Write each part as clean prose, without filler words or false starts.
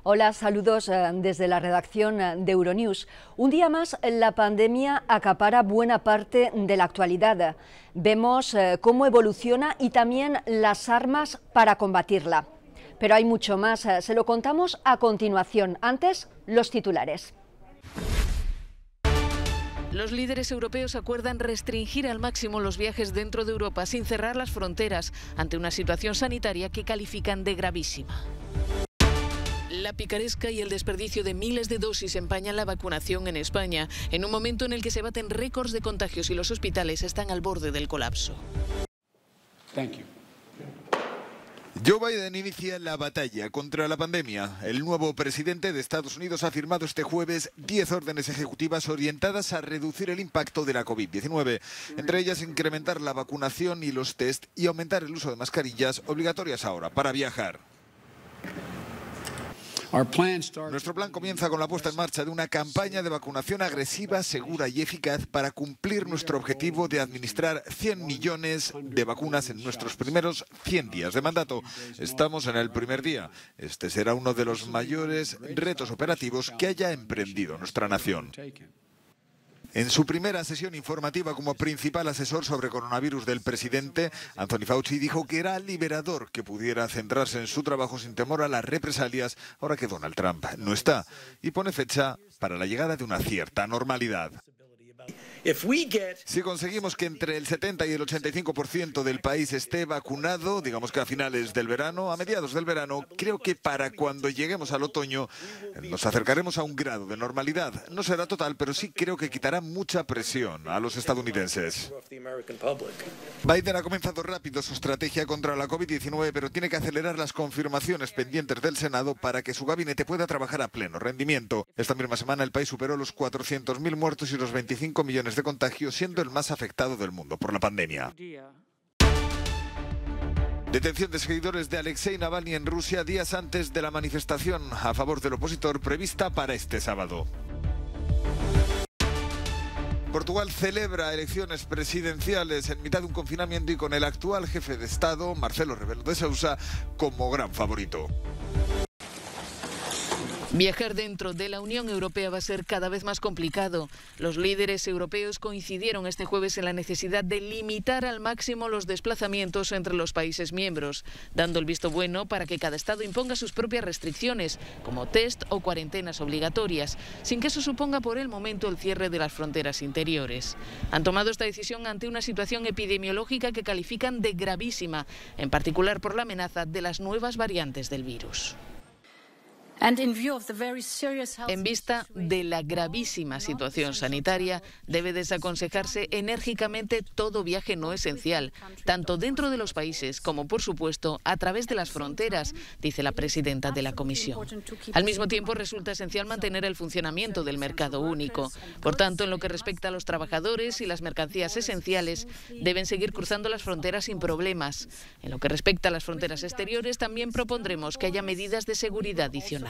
Hola, saludos desde la redacción de Euronews. Un día más, la pandemia acapara buena parte de la actualidad. Vemos cómo evoluciona y también las armas para combatirla. Pero hay mucho más, se lo contamos a continuación. Antes, los titulares. Los líderes europeos acuerdan restringir al máximo los viajes dentro de Europa sin cerrar las fronteras ante una situación sanitaria que califican de gravísima. La picaresca y el desperdicio de miles de dosis empañan la vacunación en España, en un momento en el que se baten récords de contagios y los hospitales están al borde del colapso. Joe Biden inicia la batalla contra la pandemia. El nuevo presidente de Estados Unidos ha firmado este jueves 10 órdenes ejecutivas orientadas a reducir el impacto de la COVID-19. Entre ellas, incrementar la vacunación y los test y aumentar el uso de mascarillas obligatorias ahora para viajar. Nuestro plan comienza con la puesta en marcha de una campaña de vacunación agresiva, segura y eficaz para cumplir nuestro objetivo de administrar 100 millones de vacunas en nuestros primeros 100 días de mandato. Estamos en el primer día. Este será uno de los mayores retos operativos que haya emprendido nuestra nación. En su primera sesión informativa como principal asesor sobre coronavirus del presidente, Anthony Fauci dijo que era liberador que pudiera centrarse en su trabajo sin temor a las represalias ahora que Donald Trump no está, y pone fecha para la llegada de una cierta normalidad. Si conseguimos que entre el 70 y el 85% del país esté vacunado, digamos que a finales del verano, a mediados del verano, creo que para cuando lleguemos al otoño nos acercaremos a un grado de normalidad. No será total, pero sí creo que quitará mucha presión a los estadounidenses. Biden ha comenzado rápido su estrategia contra la COVID-19, pero tiene que acelerar las confirmaciones pendientes del Senado para que su gabinete pueda trabajar a pleno rendimiento. Esta misma semana el país superó los 400.000 muertos y los 25 millones de contagios, siendo el más afectado del mundo por la pandemia. Detención de seguidores de Alexei Navalny en Rusia días antes de la manifestación a favor del opositor prevista para este sábado. Portugal celebra elecciones presidenciales en mitad de un confinamiento y con el actual jefe de Estado, Marcelo Rebelo de Sousa, como gran favorito. Viajar dentro de la Unión Europea va a ser cada vez más complicado. Los líderes europeos coincidieron este jueves en la necesidad de limitar al máximo los desplazamientos entre los países miembros, dando el visto bueno para que cada Estado imponga sus propias restricciones, como test o cuarentenas obligatorias, sin que eso suponga por el momento el cierre de las fronteras interiores. Han tomado esta decisión ante una situación epidemiológica que califican de gravísima, en particular por la amenaza de las nuevas variantes del virus. En vista de la gravísima situación sanitaria, debe desaconsejarse enérgicamente todo viaje no esencial, tanto dentro de los países como, por supuesto, a través de las fronteras, dice la presidenta de la Comisión. Al mismo tiempo, resulta esencial mantener el funcionamiento del mercado único. Por tanto, en lo que respecta a los trabajadores y las mercancías esenciales, deben seguir cruzando las fronteras sin problemas. En lo que respecta a las fronteras exteriores, también propondremos que haya medidas de seguridad adicionales.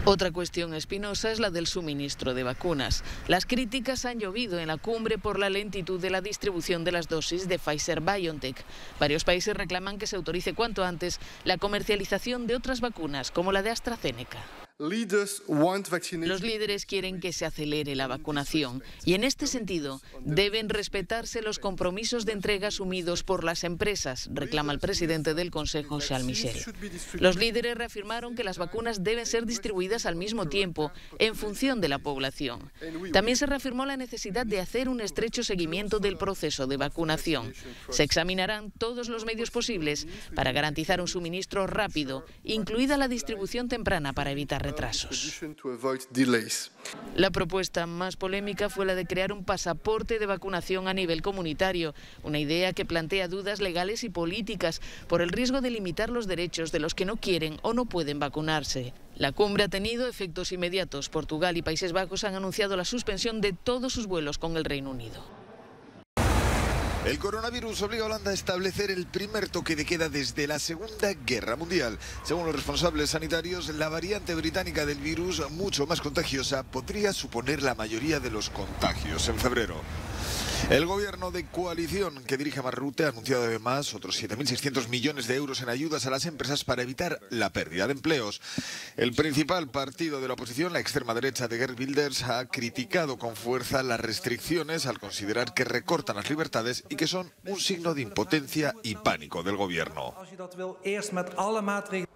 Otra cuestión espinosa es la del suministro de vacunas. Las críticas han llovido en la cumbre por la lentitud de la distribución de las dosis de Pfizer-BioNTech. Varios países reclaman que se autorice cuanto antes la comercialización de otras vacunas, como la de AstraZeneca. Los líderes quieren que se acelere la vacunación y en este sentido deben respetarse los compromisos de entrega asumidos por las empresas, reclama el presidente del Consejo, Charles Michel. Los líderes reafirmaron que las vacunas deben ser distribuidas al mismo tiempo en función de la población. También se reafirmó la necesidad de hacer un estrecho seguimiento del proceso de vacunación. Se examinarán todos los medios posibles para garantizar un suministro rápido, incluida la distribución temprana para evitar retrasos. La propuesta más polémica fue la de crear un pasaporte de vacunación a nivel comunitario, una idea que plantea dudas legales y políticas por el riesgo de limitar los derechos de los que no quieren o no pueden vacunarse. La cumbre ha tenido efectos inmediatos. Portugal y Países Bajos han anunciado la suspensión de todos sus vuelos con el Reino Unido. El coronavirus obliga a Holanda a establecer el primer toque de queda desde la Segunda Guerra Mundial. Según los responsables sanitarios, la variante británica del virus, mucho más contagiosa, podría suponer la mayoría de los contagios en febrero. El gobierno de coalición que dirige Mark Rutte ha anunciado además otros 7.600 millones de euros en ayudas a las empresas para evitar la pérdida de empleos. El principal partido de la oposición, la extrema derecha de Geert Wilders, ha criticado con fuerza las restricciones al considerar que recortan las libertades y que son un signo de impotencia y pánico del gobierno.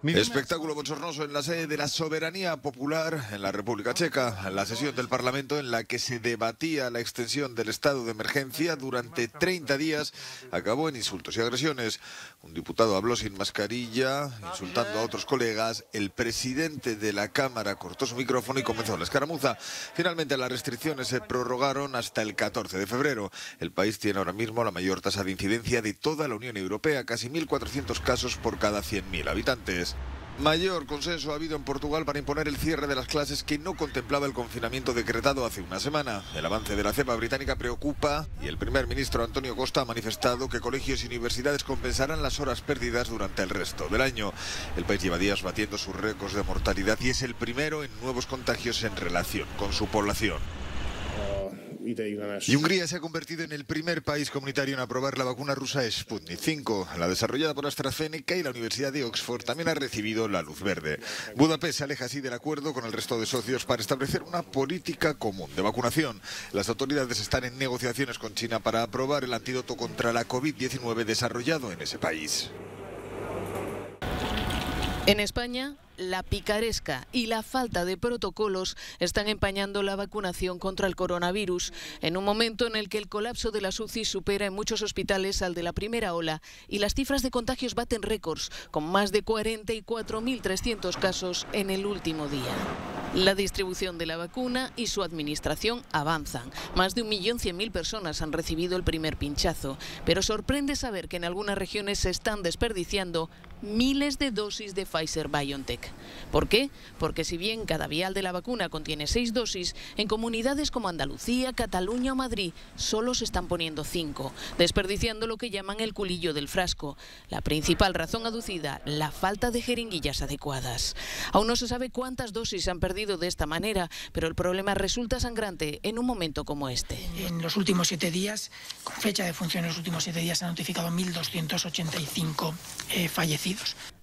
Espectáculo bochornoso en la sede de la soberanía popular en la República Checa, la sesión del Parlamento en la que se debatía la extensión del estado de emergencia durante 30 días acabó en insultos y agresiones. Un diputado habló sin mascarilla, insultando a otros colegas. El presidente de la Cámara cortó su micrófono y comenzó la escaramuza. Finalmente las restricciones se prorrogaron hasta el 14 de febrero. El país tiene ahora mismo la mayor tasa de incidencia de toda la Unión Europea, casi 1.400 casos por cada 100.000 habitantes. Mayor consenso ha habido en Portugal para imponer el cierre de las clases que no contemplaba el confinamiento decretado hace una semana. El avance de la cepa británica preocupa y el primer ministro António Costa ha manifestado que colegios y universidades compensarán las horas perdidas durante el resto del año. El país lleva días batiendo sus récords de mortalidad y es el primero en nuevos contagios en relación con su población. Y Hungría se ha convertido en el primer país comunitario en aprobar la vacuna rusa Sputnik 5. La desarrollada por AstraZeneca y la Universidad de Oxford también ha recibido la luz verde. Budapest se aleja así del acuerdo con el resto de socios para establecer una política común de vacunación. Las autoridades están en negociaciones con China para aprobar el antídoto contra la COVID-19 desarrollado en ese país. En España, la picaresca y la falta de protocolos están empañando la vacunación contra el coronavirus, en un momento en el que el colapso de las UCI supera en muchos hospitales al de la primera ola y las cifras de contagios baten récords, con más de 44.300 casos en el último día. La distribución de la vacuna y su administración avanzan. Más de 1.100.000 personas han recibido el primer pinchazo, pero sorprende saber que en algunas regiones se están desperdiciando miles de dosis de Pfizer-BioNTech. ¿Por qué? Porque si bien cada vial de la vacuna contiene 6 dosis, en comunidades como Andalucía, Cataluña o Madrid solo se están poniendo 5, desperdiciando lo que llaman el culillo del frasco. La principal razón aducida, la falta de jeringuillas adecuadas. Aún no se sabe cuántas dosis se han perdido de esta manera, pero el problema resulta sangrante en un momento como este. En los últimos 7 días, con fecha de función en los últimos 7 días, se han notificado 1.285 fallecidos.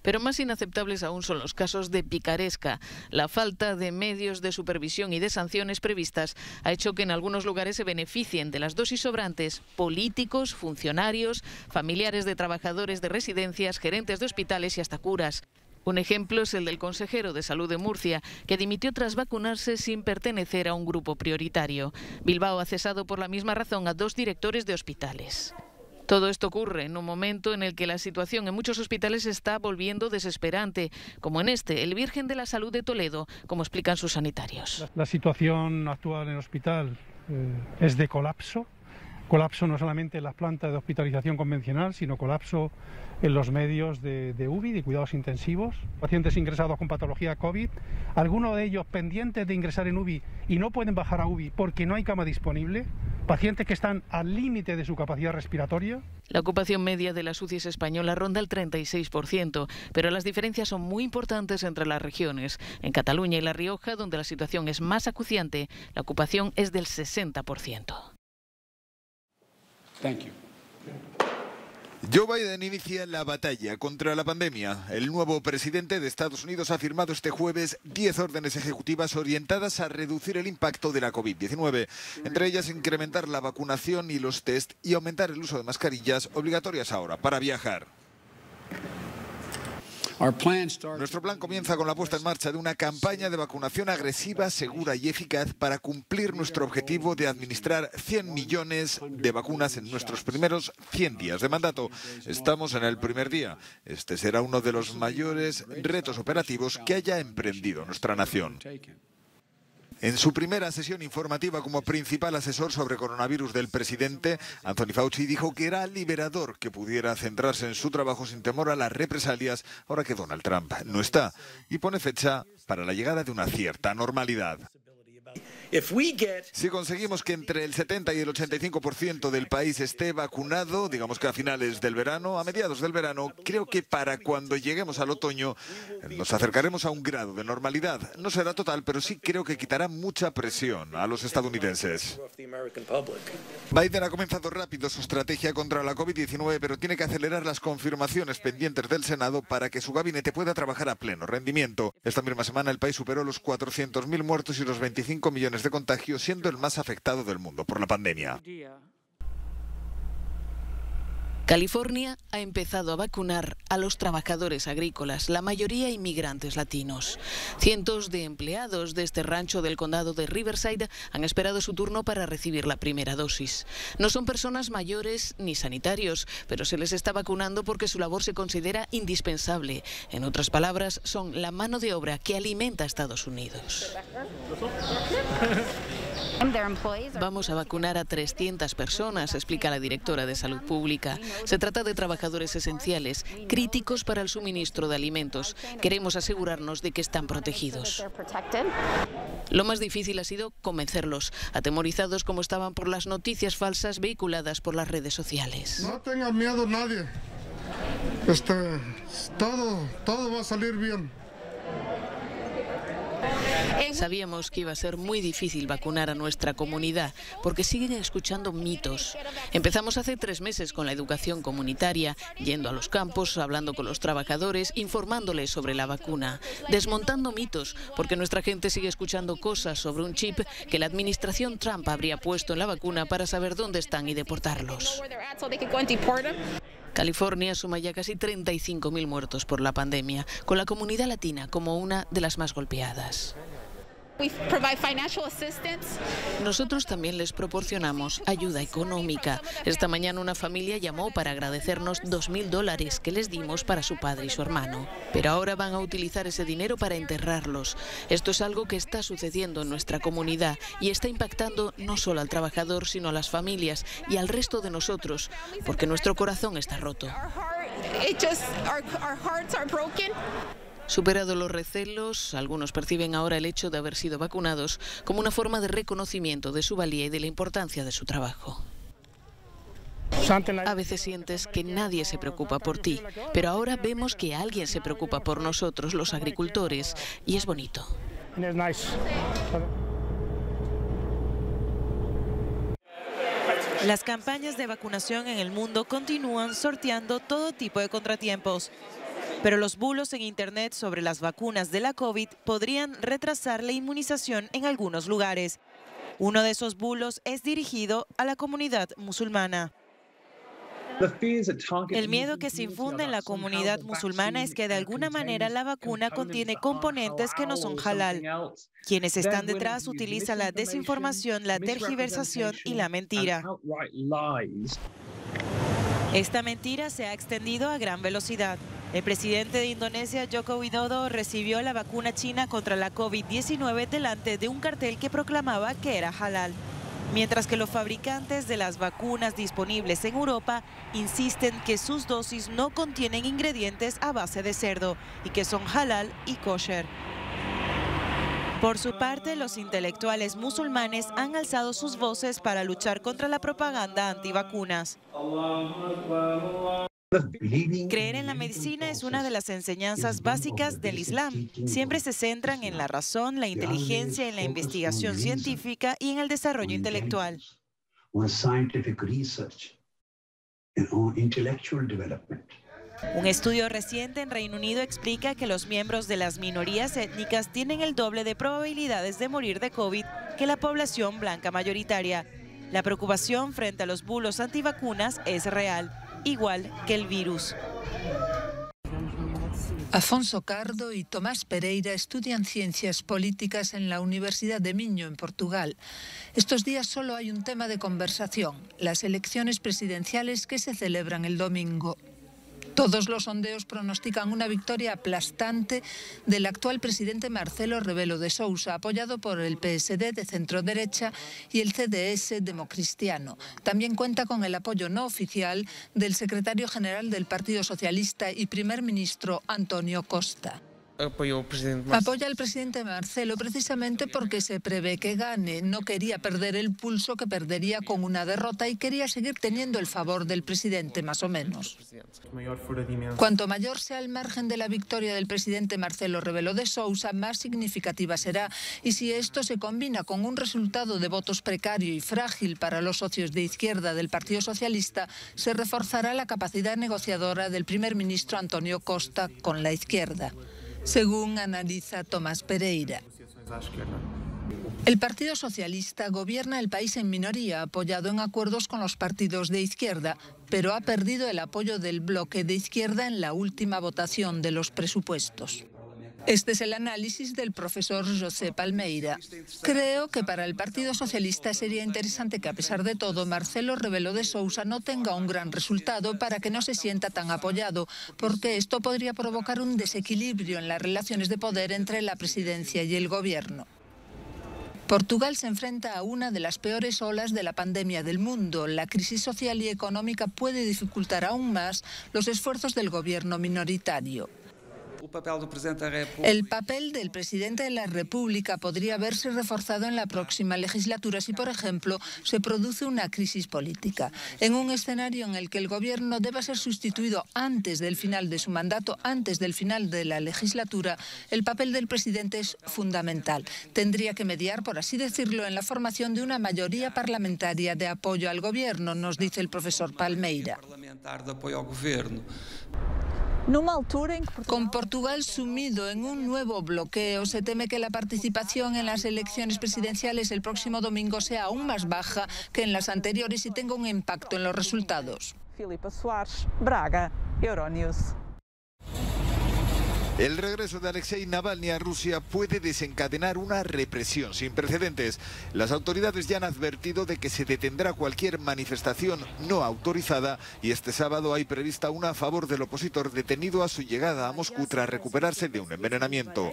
Pero más inaceptables aún son los casos de picaresca. La falta de medios de supervisión y de sanciones previstas ha hecho que en algunos lugares se beneficien de las dosis sobrantes políticos, funcionarios, familiares de trabajadores de residencias, gerentes de hospitales y hasta curas. Un ejemplo es el del consejero de Salud de Murcia, que dimitió tras vacunarse sin pertenecer a un grupo prioritario. Bilbao ha cesado por la misma razón a 2 directores de hospitales. Todo esto ocurre en un momento en el que la situación en muchos hospitales se está volviendo desesperante, como en este, el Virgen de la Salud de Toledo, como explican sus sanitarios. La situación actual en el hospital es de colapso. Colapso no solamente en las plantas de hospitalización convencional, sino colapso en los medios de UBI, de cuidados intensivos. Pacientes ingresados con patología COVID, algunos de ellos pendientes de ingresar en UBI y no pueden bajar a UBI porque no hay cama disponible. Pacientes que están al límite de su capacidad respiratoria. La ocupación media de las UCIs española ronda el 36%, pero las diferencias son muy importantes entre las regiones. En Cataluña y La Rioja, donde la situación es más acuciante, la ocupación es del 60%. Thank you. Joe Biden inicia la batalla contra la pandemia. El nuevo presidente de Estados Unidos ha firmado este jueves 10 órdenes ejecutivas orientadas a reducir el impacto de la COVID-19. Entre ellas, incrementar la vacunación y los test y aumentar el uso de mascarillas obligatorias ahora para viajar. Nuestro plan comienza con la puesta en marcha de una campaña de vacunación agresiva, segura y eficaz para cumplir nuestro objetivo de administrar 100 millones de vacunas en nuestros primeros 100 días de mandato. Estamos en el primer día. Este será uno de los mayores retos operativos que haya emprendido nuestra nación. En su primera sesión informativa como principal asesor sobre coronavirus del presidente, Anthony Fauci dijo que era liberador que pudiera centrarse en su trabajo sin temor a las represalias ahora que Donald Trump no está, y pone fecha para la llegada de una cierta normalidad. Si conseguimos que entre el 70 y el 85% del país esté vacunado, digamos que a finales del verano, a mediados del verano, creo que para cuando lleguemos al otoño nos acercaremos a un grado de normalidad. No será total, pero sí creo que quitará mucha presión a los estadounidenses. Biden ha comenzado rápido su estrategia contra la COVID-19, pero tiene que acelerar las confirmaciones pendientes del Senado para que su gabinete pueda trabajar a pleno rendimiento. Esta misma semana el país superó los 400.000 muertos y los 25 millones de contagios, siendo el más afectado del mundo por la pandemia. California ha empezado a vacunar a los trabajadores agrícolas, la mayoría inmigrantes latinos. Cientos de empleados de este rancho del condado de Riverside han esperado su turno para recibir la primera dosis. No son personas mayores ni sanitarios, pero se les está vacunando porque su labor se considera indispensable. En otras palabras, son la mano de obra que alimenta a Estados Unidos. Vamos a vacunar a 300 personas, explica la directora de Salud Pública. Se trata de trabajadores esenciales, críticos para el suministro de alimentos. Queremos asegurarnos de que están protegidos. Lo más difícil ha sido convencerlos, atemorizados como estaban por las noticias falsas vehiculadas por las redes sociales. No tenga miedo nadie. Todo va a salir bien. Sabíamos que iba a ser muy difícil vacunar a nuestra comunidad porque siguen escuchando mitos. Empezamos hace 3 meses con la educación comunitaria, yendo a los campos, hablando con los trabajadores, informándoles sobre la vacuna, desmontando mitos porque nuestra gente sigue escuchando cosas sobre un chip que la administración Trump habría puesto en la vacuna para saber dónde están y deportarlos. California suma ya casi 35.000 muertos por la pandemia, con la comunidad latina como una de las más golpeadas. Nosotros también les proporcionamos ayuda económica. Esta mañana una familia llamó para agradecernos $2.000 que les dimos para su padre y su hermano. Pero ahora van a utilizar ese dinero para enterrarlos. Esto es algo que está sucediendo en nuestra comunidad y está impactando no solo al trabajador, sino a las familias y al resto de nosotros, porque nuestro corazón está roto. Superados los recelos, algunos perciben ahora el hecho de haber sido vacunados como una forma de reconocimiento de su valía y de la importancia de su trabajo. A veces sientes que nadie se preocupa por ti, pero ahora vemos que alguien se preocupa por nosotros, los agricultores, y es bonito. Las campañas de vacunación en el mundo continúan sorteando todo tipo de contratiempos. Pero los bulos en Internet sobre las vacunas de la COVID podrían retrasar la inmunización en algunos lugares. Uno de esos bulos es dirigido a la comunidad musulmana. El miedo que se infunde en la comunidad musulmana es que de alguna manera la vacuna contiene componentes que no son halal. Quienes están detrás utilizan la desinformación, la tergiversación y la mentira. Esta mentira se ha extendido a gran velocidad. El presidente de Indonesia, Joko Widodo, recibió la vacuna china contra la COVID-19 delante de un cartel que proclamaba que era halal. Mientras que los fabricantes de las vacunas disponibles en Europa insisten que sus dosis no contienen ingredientes a base de cerdo y que son halal y kosher. Por su parte, los intelectuales musulmanes han alzado sus voces para luchar contra la propaganda antivacunas. Creer en la medicina es una de las enseñanzas básicas del Islam. Siempre se centran en la razón, la inteligencia, en la investigación científica y en el desarrollo intelectual. Un estudio reciente en Reino Unido explica que los miembros de las minorías étnicas tienen el doble de probabilidades de morir de COVID que la población blanca mayoritaria. La preocupación frente a los bulos antivacunas es real, igual que el virus. Afonso Cardo y Tomás Pereira estudian ciencias políticas en la Universidad de Minho, en Portugal. Estos días solo hay un tema de conversación: las elecciones presidenciales que se celebran el domingo. Todos los sondeos pronostican una victoria aplastante del actual presidente Marcelo Rebelo de Sousa, apoyado por el PSD de centro-derecha y el CDS democristiano. También cuenta con el apoyo no oficial del secretario general del Partido Socialista y primer ministro Antonio Costa. Apoya al presidente Marcelo precisamente porque se prevé que gane. No quería perder el pulso que perdería con una derrota y quería seguir teniendo el favor del presidente, más o menos. Cuanto mayor sea el margen de la victoria del presidente Marcelo Rebelo de Sousa, más significativa será. Y si esto se combina con un resultado de votos precario y frágil para los socios de izquierda del Partido Socialista, se reforzará la capacidad negociadora del primer ministro Antonio Costa con la izquierda, según analiza Tomás Pereira. El Partido Socialista gobierna el país en minoría, apoyado en acuerdos con los partidos de izquierda, pero ha perdido el apoyo del bloque de izquierda en la última votación de los presupuestos. Este es el análisis del profesor José Palmeira. Creo que para el Partido Socialista sería interesante que, a pesar de todo, Marcelo Rebelo de Sousa no tenga un gran resultado para que no se sienta tan apoyado, porque esto podría provocar un desequilibrio en las relaciones de poder entre la presidencia y el gobierno. Portugal se enfrenta a una de las peores olas de la pandemia del mundo. La crisis social y económica puede dificultar aún más los esfuerzos del gobierno minoritario. El papel del presidente de la República podría verse reforzado en la próxima legislatura si, por ejemplo, se produce una crisis política. En un escenario en el que el gobierno deba ser sustituido antes del final de su mandato, antes del final de la legislatura, el papel del presidente es fundamental. Tendría que mediar, por así decirlo, en la formación de una mayoría parlamentaria de apoyo al gobierno, nos dice el profesor Palmeira. Con Portugal sumido en un nuevo bloqueo, se teme que la participación en las elecciones presidenciales el próximo domingo sea aún más baja que en las anteriores y tenga un impacto en los resultados. Filipa Soares, Braga, Euronews. El regreso de Alexei Navalny a Rusia puede desencadenar una represión sin precedentes. Las autoridades ya han advertido de que se detendrá cualquier manifestación no autorizada y este sábado hay prevista una a favor del opositor detenido a su llegada a Moscú tras recuperarse de un envenenamiento.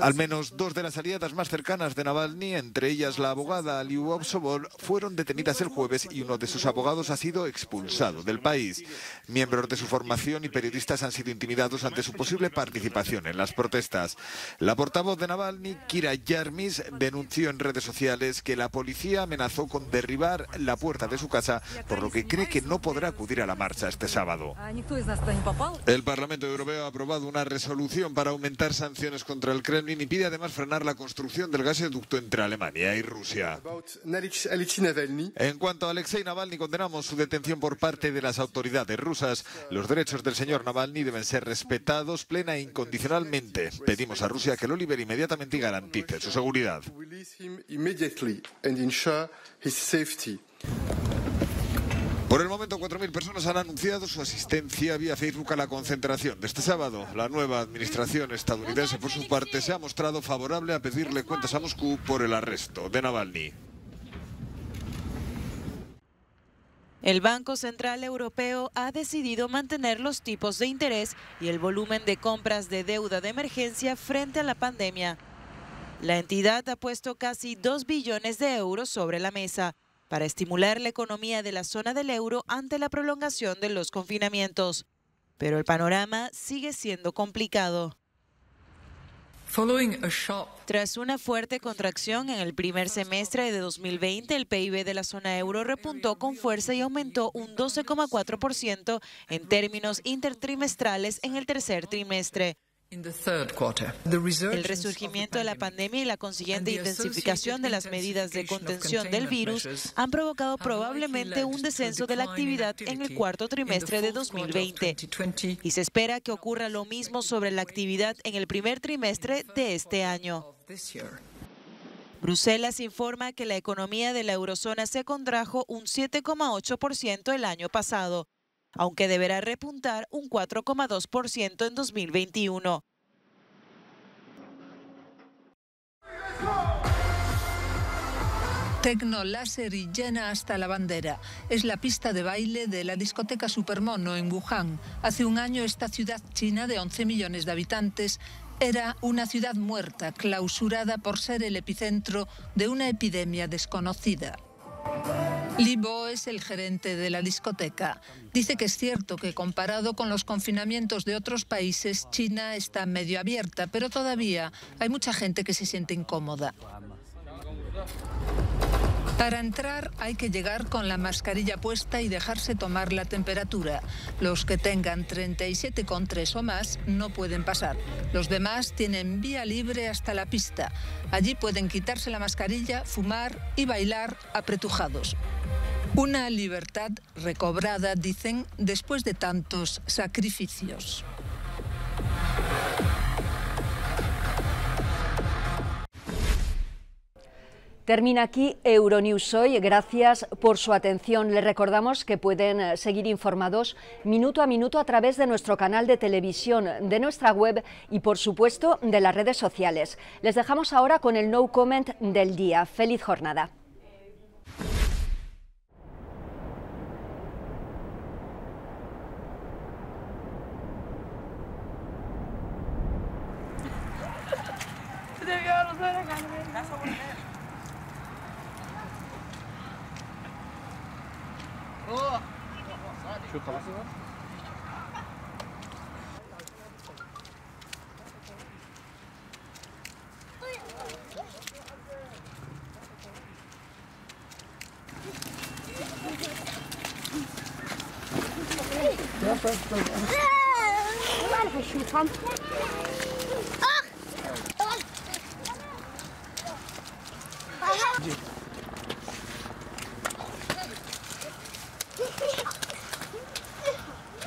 Al menos dos de las aliadas más cercanas de Navalny, entre ellas la abogada Lyubov Sobol, fueron detenidas el jueves y uno de sus abogados ha sido expulsado del país. Miembros de su formación y periodistas han sido intimidados ante su posible participación en las protestas. La portavoz de Navalny, Kira Yarmys, denunció en redes sociales que la policía amenazó con derribar la puerta de su casa, por lo que cree que no podrá acudir a la marcha este sábado. El Parlamento Europeo ha aprobado una resolución para aumentar sanciones contra el Kremlin y pide además frenar la construcción del gasoducto entre Alemania y Rusia. En cuanto a Alexei Navalny, condenamos su detención por parte de las autoridades rusas. Los derechos del señor Navalny deben ser respetados plena e incondicionalmente. Pedimos a Rusia que lo libere inmediatamente y garantice su seguridad. Por el momento, 4.000 personas han anunciado su asistencia vía Facebook a la concentración de este sábado. La nueva administración estadounidense, por su parte, se ha mostrado favorable a pedirle cuentas a Moscú por el arresto de Navalny. El Banco Central Europeo ha decidido mantener los tipos de interés y el volumen de compras de deuda de emergencia frente a la pandemia. La entidad ha puesto casi 2 billones de euros sobre la mesa para estimular la economía de la zona del euro ante la prolongación de los confinamientos. Pero el panorama sigue siendo complicado. Tras una fuerte contracción en el primer semestre de 2020, el PIB de la zona euro repuntó con fuerza y aumentó un 12,4% en términos intertrimestrales en el tercer trimestre. El resurgimiento de la pandemia y la consiguiente intensificación de las medidas de contención del virus han provocado probablemente un descenso de la actividad en el cuarto trimestre de 2020 y se espera que ocurra lo mismo sobre la actividad en el primer trimestre de este año. Bruselas informa que la economía de la eurozona se contrajo un 7,8% el año pasado, aunque deberá repuntar un 4,2% en 2021. Tecno, láser y llena hasta la bandera. Es la pista de baile de la discoteca Supermono en Wuhan. Hace un año esta ciudad china de 11 millones de habitantes era una ciudad muerta, clausurada por ser el epicentro de una epidemia desconocida. Li Bo es el gerente de la discoteca. Dice que es cierto que comparado con los confinamientos de otros países, China está medio abierta, pero todavía hay mucha gente que se siente incómoda. Para entrar hay que llegar con la mascarilla puesta y dejarse tomar la temperatura. Los que tengan 37,3 o más no pueden pasar. Los demás tienen vía libre hasta la pista. Allí pueden quitarse la mascarilla, fumar y bailar apretujados. Una libertad recobrada, dicen, después de tantos sacrificios. Termina aquí Euronews hoy. Gracias por su atención. Les recordamos que pueden seguir informados minuto a minuto a través de nuestro canal de televisión, de nuestra web y, por supuesto, de las redes sociales. Les dejamos ahora con el No Comment del día. ¡Feliz jornada!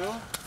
Sure.